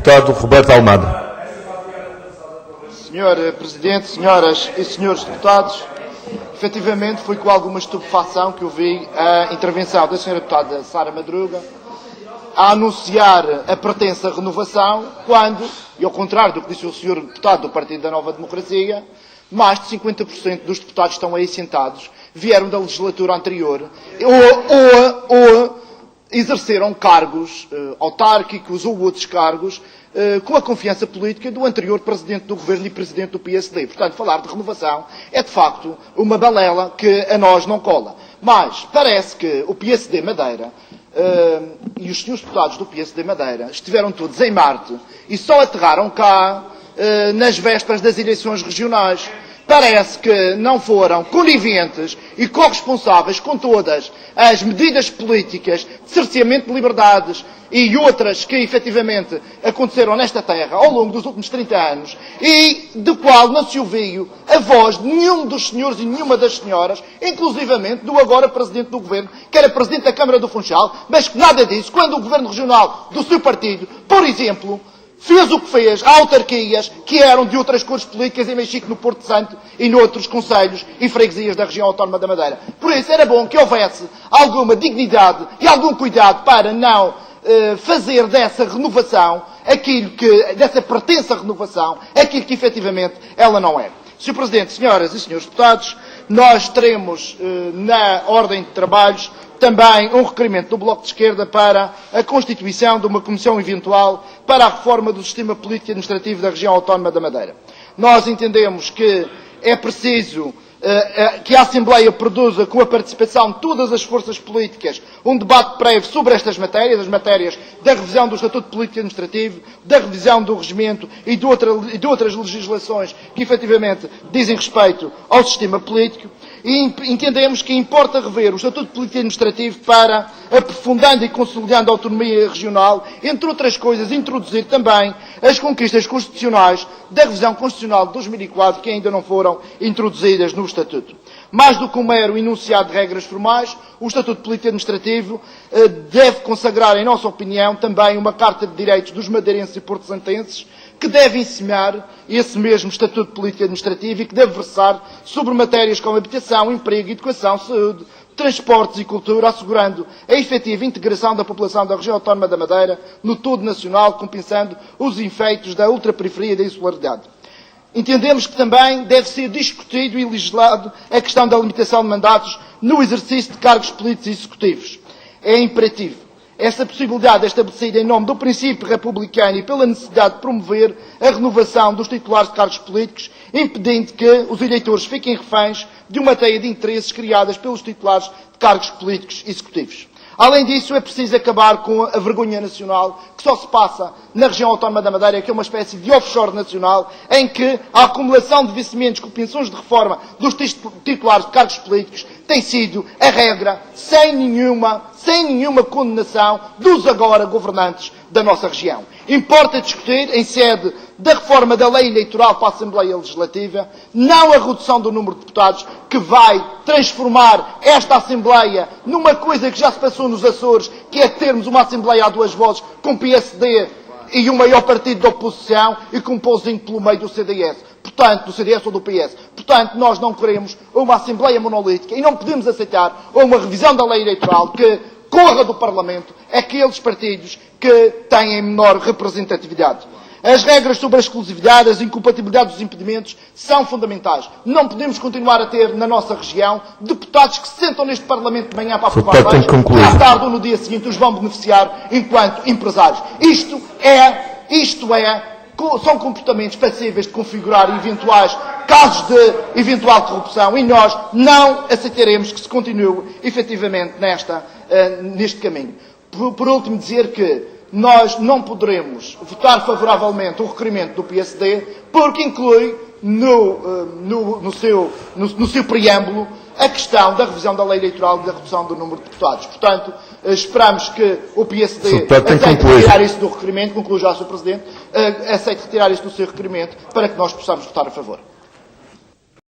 Deputado Roberto Almada. Senhor Presidente, senhoras e senhores deputados, efetivamente foi com alguma estupefação que eu vi a intervenção da senhora deputada Sara Madruga a anunciar a pretensa renovação, quando, e ao contrário do que disse o senhor deputado do Partido da Nova Democracia, mais de 50% dos deputados que estão aí sentados vieram da legislatura anterior ou exerceram cargos autárquicos ou outros cargos com a confiança política do anterior Presidente do Governo e Presidente do PSD. Portanto, falar de renovação é, de facto, uma balela que a nós não cola. Mas parece que o PSD Madeira e os senhores deputados do PSD Madeira estiveram todos em Marte e só aterraram cá nas vésperas das eleições regionais. Parece que não foram coniventes e corresponsáveis com todas as medidas políticas de cerceamento de liberdades e outras que efetivamente aconteceram nesta terra ao longo dos últimos 30 anos e do qual não se ouviu a voz de nenhum dos senhores e nenhuma das senhoras, inclusivamente do agora Presidente do Governo, que era Presidente da Câmara do Funchal, mas que nada disso, quando o Governo Regional do seu partido, por exemplo, fez o que fez a autarquias que eram de outras cores políticas em Mexico, no Porto Santo e noutros concelhos e freguesias da região autónoma da Madeira. Por isso era bom que houvesse alguma dignidade e algum cuidado para não fazer dessa renovação, dessa pretensa renovação, aquilo que efetivamente ela não é. Sr. Presidente, senhoras e senhores deputados, nós teremos na ordem de trabalhos também um requerimento do Bloco de Esquerda para a constituição de uma comissão eventual para a reforma do sistema político e administrativo da região autónoma da Madeira. Nós entendemos que é preciso que a Assembleia produza, com a participação de todas as forças políticas, um debate prévio sobre estas matérias, as matérias da revisão do Estatuto Político e Administrativo, da revisão do Regimento e de outras legislações que efetivamente dizem respeito ao sistema político. E entendemos que importa rever o Estatuto Político e Administrativo para, aprofundando e consolidando a autonomia regional, entre outras coisas, introduzir também as conquistas constitucionais da revisão constitucional de 2004, que ainda não foram introduzidas no Estatuto. Mais do que um mero enunciado de regras formais, o Estatuto Político e Administrativo deve consagrar, em nossa opinião, também uma Carta de Direitos dos madeirenses e porto-santenses, que deve ensinar esse mesmo Estatuto Político e Administrativo e que deve versar sobre matérias como habitação, emprego, educação, saúde, transportes e cultura, assegurando a efetiva integração da população da região autónoma da Madeira no todo nacional, compensando os efeitos da ultraperiferia e da insularidade. Entendemos que também deve ser discutido e legislado a questão da limitação de mandatos no exercício de cargos políticos e executivos. É imperativo essa possibilidade é estabelecida em nome do princípio republicano e pela necessidade de promover a renovação dos titulares de cargos políticos, impedindo que os eleitores fiquem reféns de uma teia de interesses criadas pelos titulares de cargos políticos executivos. Além disso, é preciso acabar com a vergonha nacional que só se passa na região autónoma da Madeira, que é uma espécie de offshore nacional, em que a acumulação de vencimentos com pensões de reforma dos titulares de cargos políticos tem sido a regra, sem nenhuma condenação dos agora governantes da nossa região. Importa discutir, em sede da reforma da lei eleitoral para a Assembleia Legislativa, não a redução do número de deputados, que vai transformar esta Assembleia numa coisa que já se passou nos Açores, que é termos uma Assembleia a duas vozes, com PSD e o maior partido da oposição e com um pauzinho pelo meio do CDS. Portanto, do CDS ou do PS. Portanto, nós não queremos uma Assembleia monolítica e não podemos aceitar uma revisão da lei eleitoral que corra do Parlamento aqueles partidos que têm menor representatividade. As regras sobre a exclusividade, as incompatibilidades dos impedimentos são fundamentais. Não podemos continuar a ter na nossa região deputados que se sentam neste Parlamento de manhã para aprovar leis e à tarde ou no dia seguinte os vão beneficiar enquanto empresários. São comportamentos passíveis de configurar eventuais casos de eventual corrupção e nós não aceitaremos que se continue efetivamente neste caminho. Por último, dizer que nós não poderemos votar favoravelmente o requerimento do PSD porque inclui no seu preâmbulo a questão da revisão da lei eleitoral e da redução do número de deputados. Portanto, esperamos que o PSD aceite retirar isso do requerimento, conclui já, Sr. Presidente, aceite retirar isso do seu requerimento para que nós possamos votar a favor.